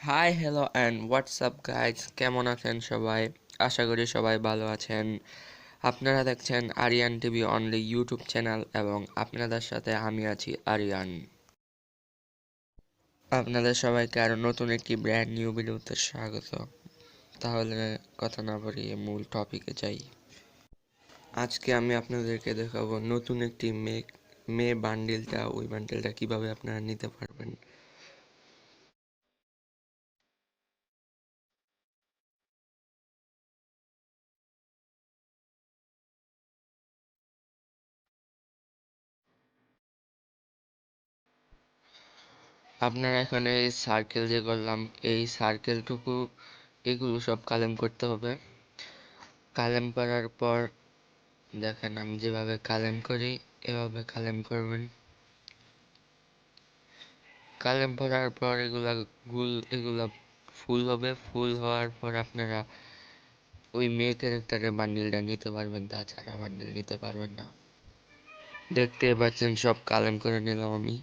Hi hello and WhatsApp guys, কেমন আছেন সবাই? আশা করি সবাই ভালো আছেন। আপনারা দেখছেন Ariyan TV only YouTube channel এবং আপনাদের সাথে আমি আছি আরিয়ান। আপনাদের সবাইকে আরও নতুন একটি ব্র্যান্ড নিউ ভিডিওতে স্বাগত। তাহলে কথা না বাড়িয়ে মূল টপিকে যাই। আজকে আমি আপনাদেরকে দেখাবো নতুন একটি মে বান্ডিলটা, ওই বান্ডিলটা কিভাবে আপনারা নিতে পারবেন। আপনারা এখানে এই সার্কেল যে করলাম, এই সার্কেলটুকু এগুলো সব কালেম করতে হবে। কালেম করার পর দেখেন আমি যেভাবে কালেম করি এভাবে কালেম করবেন। কালেম করার পর এগুলা ফুল হবে। ফুল হওয়ার পর আপনারা ওই মেয়ে ক্যারেক্টারের বান্ডিলটা নিতে পারবেন, তাছাড়া বান্ডিল নিতে পারবেন না। দেখতে পাচ্ছেন সব কালেম করে নিলাম আমি।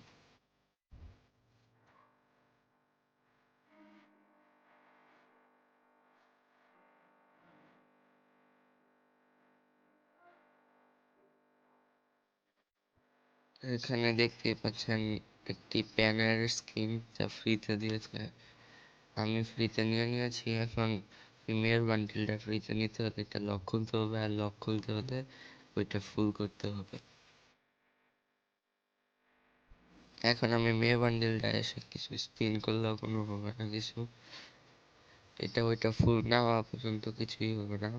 এখানে দেখতে পাচ্ছেন একটি প্যানের স্কিন যা ফ্রিতে দিয়েছে। আমি ফ্রিতে নিয়ে নিয়েছি। এখন মেয়ের বান্ডিলটা ফ্রিতে নিতে হলে এটা লক খুলতে হবে, আর লক খুলতে হলে ওইটা ফুল করতে হবে। এখন আমি মেয়ে বান্ডিলটা এসে কিছু স্পিন করলেও কোনো হবে না কিছু। এটা ওইটা ফুল না হওয়া পর্যন্ত কিছুই হবে না।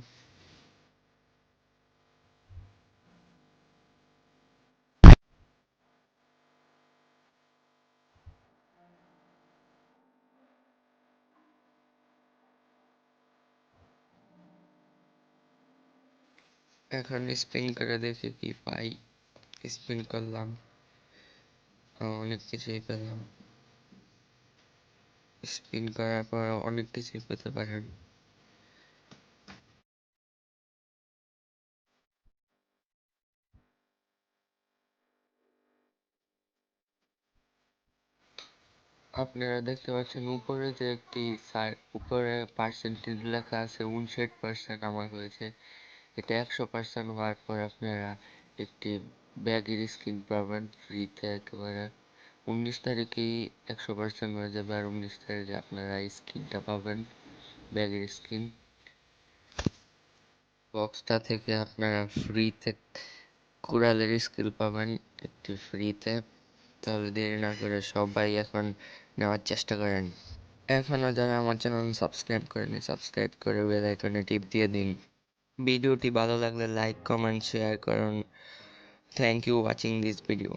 এখন স্পিন করে দেখি কি পাই। স্পিন করলাম, অনেক কিছুই পেলাম। স্পিন করার পর অনেক কিছুই পেতে পারেন। আপনারা দেখতে পাচ্ছেন উপরে যে একটি উপরে পার্সেন্টেজ লেখা আছে, 59% আমার হয়েছে। এটা 100% হওয়ার পর আপনারা একটি ব্যাগের স্কিন পাবেন ফ্রিতে একেবারে। 19 তারিখেই 100% হয়ে যাবে, আর 19 তারিখে আপনারা স্কিনটা পাবেন, ব্যাগের স্কিন। বক্সটা থেকে আপনারা ফ্রিতে কোরালের স্কিল পাবেন একটি ফ্রিতে। তাহলে দেরি না করে সবাই এখন নেওয়ার চেষ্টা করেন। এখনও যারা আমার চ্যানেল সাবস্ক্রাইব করেনি, সাবস্ক্রাইব করে বেল আইকনে টিপ দিয়ে দিন। ভিডিওটি ভালো লাগলে লাইক কমেন্ট শেয়ার করুন। Thank you watching this video.